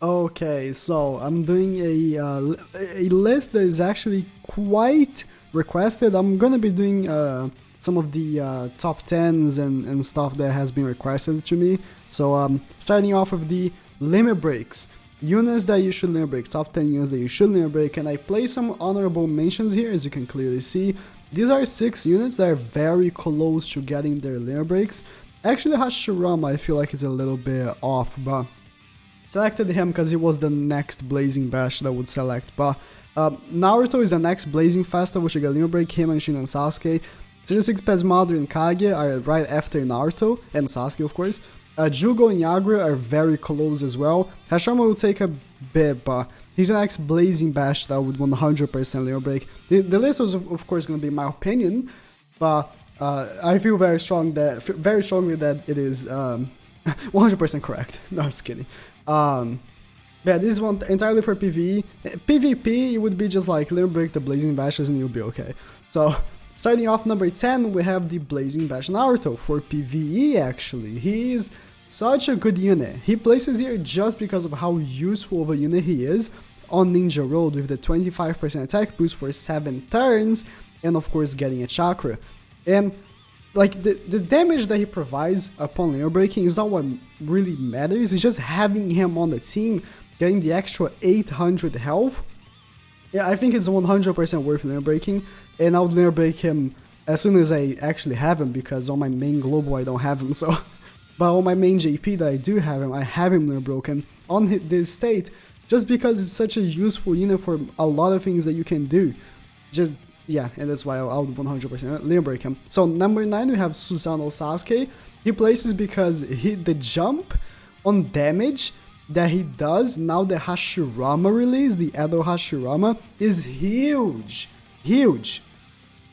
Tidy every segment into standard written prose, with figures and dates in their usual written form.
Okay, so I'm doing a list that is actually quite requested. I'm gonna be doing some of the top 10s and stuff that has been requested to me. So starting off with the limit breaks. Units that you should limit break, top 10 units that you should limit break, and I place some honorable mentions here, as you can clearly see. These are 6 units that are very close to getting their limit breaks. Actually, Hashirama I feel like is a little bit off, but selected him because he was the next Blazing Bash that I would select. But Naruto is the next Blazing Festival, which should get limit break. Him and Shin and Sasuke. 36 Pes Madara and Kage are right after Naruto and Sasuke, of course. Jugo and Yagura are very close as well. Hashirama will take a bit, but he's the next Blazing Bash that would 100% limit break. The list was, of course, going to be my opinion, but I feel very strongly that it is 100% correct. No, I'm just kidding. Yeah, this is one entirely for PvE. PvP, it would be just like limit break the Blazing Bashes and you'll be okay. So, starting off number 10, we have the Blazing Bash Naruto. For PvE, actually, he is such a good unit. He places here just because of how useful of a unit he is on Ninja Road with the 25% attack boost for 7 turns, and of course getting a chakra. And like the damage that he provides upon limit breaking is not what really matters, it's just having him on the team, getting the extra 800 health. Yeah, I think it's 100% worth limit breaking, and I would limit break him as soon as I actually have him, because on my main global I don't have him, so... But on my main JP that I do have him, I have him limit broken on this state, just because it's such a useful unit for a lot of things that you can do. Just, yeah, and that's why I would 100% limit break him. So number 9 we have Susanoo Sasuke. He places because the jump on damage that he does now the Hashirama release, the Edo Hashirama, is huge. Huge.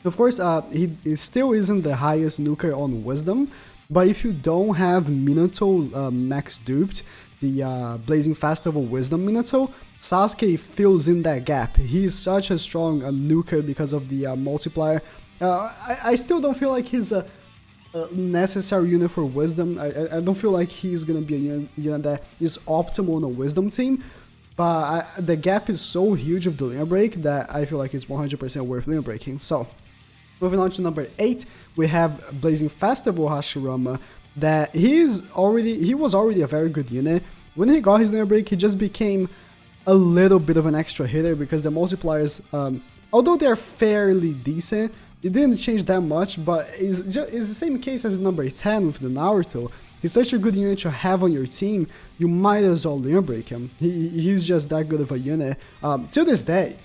Of course, he still isn't the highest nuker on Wisdom, but if you don't have Minato max duped, the Blazing Festival Wisdom Minato, Sasuke fills in that gap. He is such a strong nuker because of the multiplier. I still don't feel like he's a necessary unit for Wisdom. I don't feel like he's gonna be a unit that is optimal on a Wisdom team, but the gap is so huge of the limit break that I feel like it's 100% worth limit breaking. So, moving on to number 8, we have Blazing Festival Hashirama. That he was already a very good unit. When he got his limit break, he just became a little bit of an extra hitter because the multipliers, although they're fairly decent, it didn't change that much, but it's the same case as number 10 with the Naruto. He's such a good unit to have on your team, you might as well limit break him. He's just that good of a unit, to this day.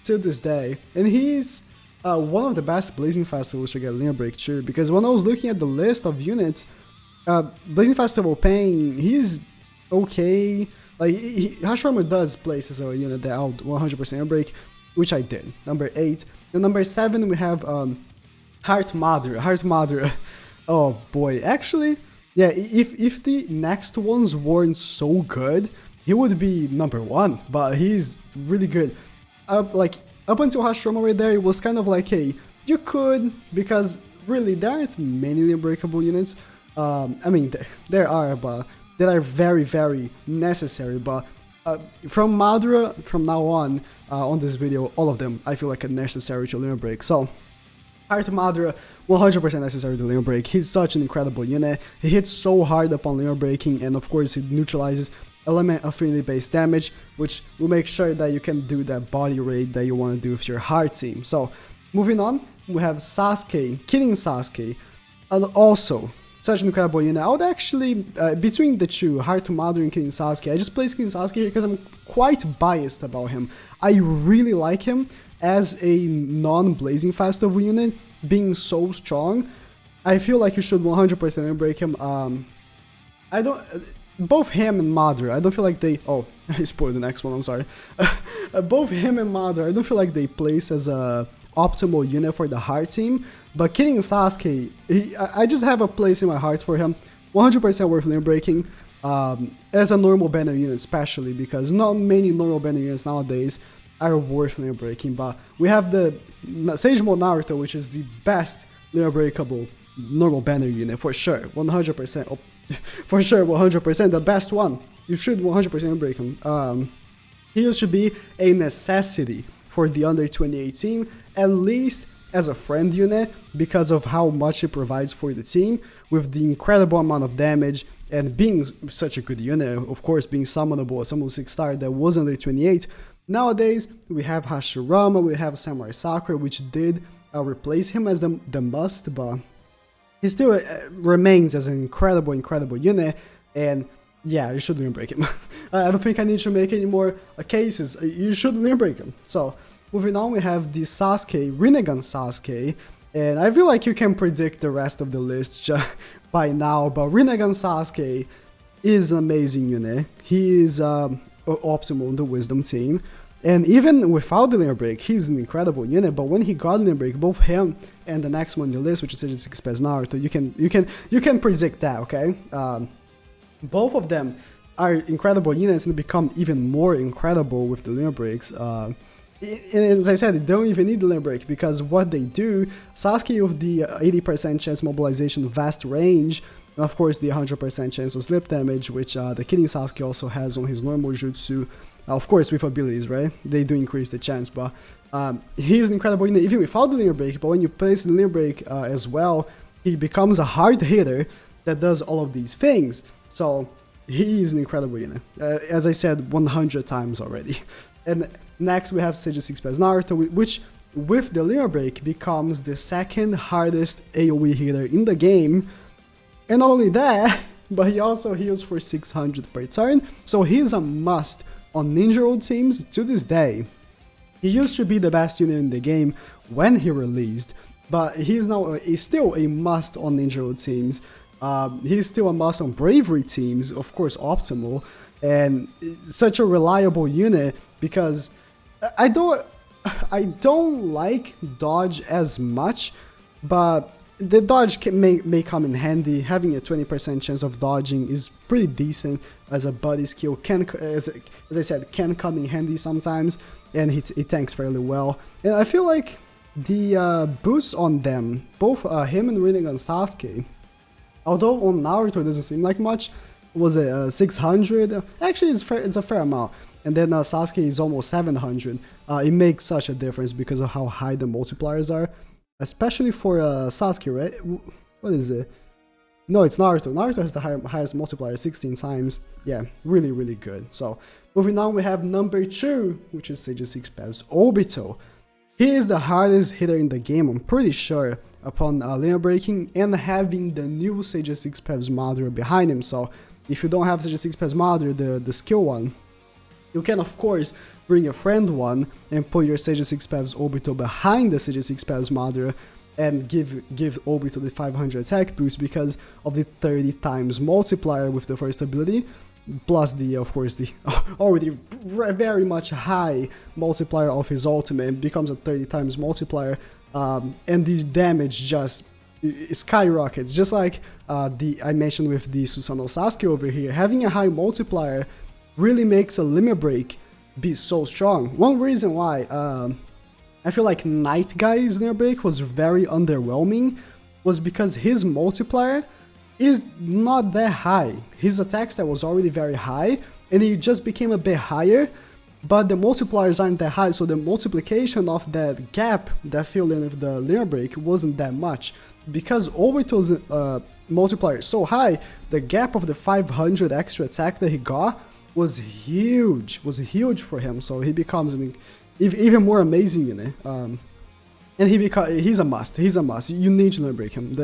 To this day. And he's one of the best Blazing Festivals to get limit break too, because when I was looking at the list of units, Blazing Festival Pain, he's okay. Like, Hashirama does place as a unit that I would 100% break, which I did. Number 8. And number 7, we have Heart Madara. Heart Madara. Oh boy. Actually, yeah, if the next ones weren't so good, he would be number 1. But he's really good. Up until Hashirama right there, it was kind of like, hey, you could, because really there aren't many unbreakable units. I mean, there are, but that are very, very necessary. But from Madara, from now on this video, all of them I feel like are necessary to limit break. So, Heart Madara, 100% necessary to limit break. He's such an incredible unit. He hits so hard upon limit breaking, and of course he neutralizes element affinity based damage, which will make sure that you can do that body raid that you want to do with your Heart team. So, moving on, we have Sasuke, Killing Sasuke, and also such an incredible unit. I would actually, between the two, Heart Madara and Killing Sasuke, I just placed Killing Sasuke here because I'm quite biased about him. I really like him as a non-Blazing Festival unit, being so strong. I feel like you should 100% break him. Both him and Madara, I don't feel like they... Oh, I spoiled the next one, I'm sorry. Both him and Madara, I don't feel like they place as a optimal unit for the Heart team, but Killing Sasuke, I just have a place in my heart for him. 100% worth limit breaking, as a normal banner unit especially, because not many normal banner units nowadays are worth limit breaking. But we have the Sage Mode Naruto, which is the best limit breakable normal banner unit for sure, 100%. For sure, 100%, the best one. You should 100% break him. He used to be a necessity for the under 28 team, at least as a friend unit, because of how much he provides for the team, with the incredible amount of damage, and being such a good unit, of course, being summonable, a summon 6-star that was under 28. Nowadays, we have Hashirama, we have Samurai Sakura, which did replace him as the must, but he still remains as an incredible unit, and yeah, you should limit break him. I don't think I need to make any more cases. You should limit break him. So, moving on, we have the Sasuke, Rinnegan Sasuke, and I feel like you can predict the rest of the list by now, but Rinnegan Sasuke is an amazing unit. He is optimal in the Wisdom team, and even without the limit break, he's an incredible unit, but when he got limit break, both him and the next one on the list, which is Sage 6 Pass Naruto, you can predict that, okay? Both of them are incredible units and become even more incredible with the limit breaks. And as I said, they don't even need the limit break, because what they do, Sasuke with the 80% chance mobilization, vast range, and of course the 100% chance of slip damage, which the Killing Sasuke also has on his normal jutsu, of course with abilities, right? They do increase the chance, but he's an incredible unit even without the limit break, but when you place the limit break as well, he becomes a hard hitter that does all of these things. So he is an incredible unit, as I said 100 times already. And next we have Sage 6 Pass Naruto, which with the limit break becomes the second hardest AoE hitter in the game. And not only that, but he also heals for 600 per turn, so he's a must on Ninja Road teams to this day. He used to be the best unit in the game when he released, but he's now still a must on Ninja Road teams. He's still a must on Bravery teams, of course optimal, and such a reliable unit, because I don't like dodge as much, but the dodge may come in handy. Having a 20% chance of dodging is pretty decent as a buddy skill. As I said, can come in handy sometimes, and it tanks fairly well. And I feel like the boosts on them, both him and Rinnegan Sasuke, although on Naruto it doesn't seem like much, was it 600? Actually, it's a fair amount. And then Sasuke is almost 700. It makes such a difference because of how high the multipliers are, especially for Sasuke, right? What is it? No, it's Naruto. Naruto has the highest multiplier, 16 times. Yeah, really good. So, moving on, we have number 2, which is Sage 6 Pass Obito. He is the hardest hitter in the game, I'm pretty sure, upon limit breaking and having the new Sage 6 Pass Madara behind him. So, if you don't have Sage 6 Pass Madara, the skill one, you can of course bring a friend one and put your Sage 6 Pass Obito behind the Sage 6 Pass Madara and give Obito the 500 attack boost because of the 30 times multiplier with the first ability, plus the, of course, the already very much high multiplier of his ultimate. Becomes a 30 times multiplier, and the damage just skyrockets, just like I mentioned with the Susanoo Sasuke over here. Having a high multiplier really makes a limit break be so strong. One reason why I feel like Night Guy's limit break was very underwhelming was because his multiplier is not that high. His attack stat was already very high, and it just became a bit higher, but the multipliers aren't that high, so the multiplication of that gap that filled in with the limit break wasn't that much. Because Obito's multiplier is so high, the gap of the 500 extra attack that he got was huge for him, so he becomes an even more amazing unit. And he's a must. You need to limit break him,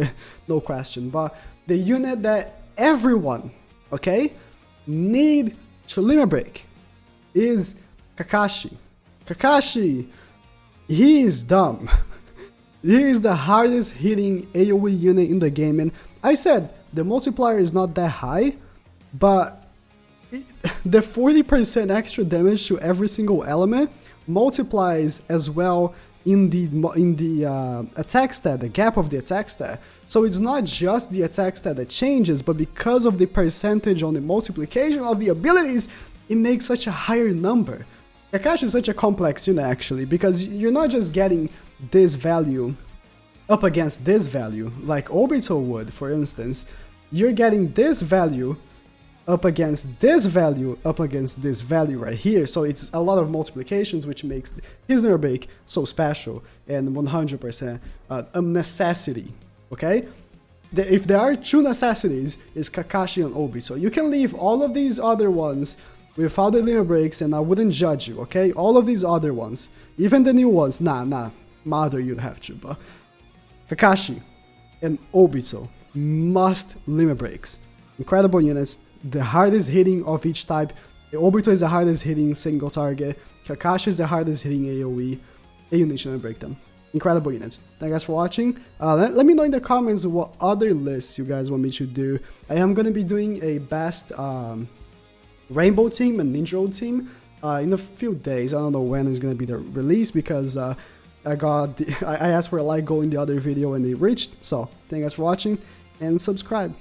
no question. But the unit that everyone, okay, need to limit break is Kakashi. Kakashi, he is dumb. He is the hardest hitting AoE unit in the game, and I said the multiplier is not that high, but the 40% extra damage to every single element multiplies as well in the attack stat, the gap of the attack stat. So it's not just the attack stat that changes, but because of the percentage on the multiplication of the abilities, it makes such a higher number. Kakashi is such a complex unit actually, because you're not just getting this value up against this value, like Obito would, for instance. You're getting this value up against this value, up against this value right here. So it's a lot of multiplications, which makes his limit break so special and 100% a necessity, okay? If there are two necessities, it's Kakashi and Obito. You can leave all of these other ones without the limit breaks and I wouldn't judge you, okay? All of these other ones, even the new ones, nah, Mother you'd have to, but Kakashi and Obito must limit breaks. Incredible units, the hardest hitting of each type. Obito is the hardest hitting single target, Kakashi is the hardest hitting AoE, and you need to limit break them. Incredible units. Thank you guys for watching. Let me know in the comments what other lists you guys want me to do. I am going to be doing a best Rainbow team and Ninja team in a few days. I don't know when it's going to be the release because I asked for a like goal in the other video and it reached. So thank you guys for watching and subscribe.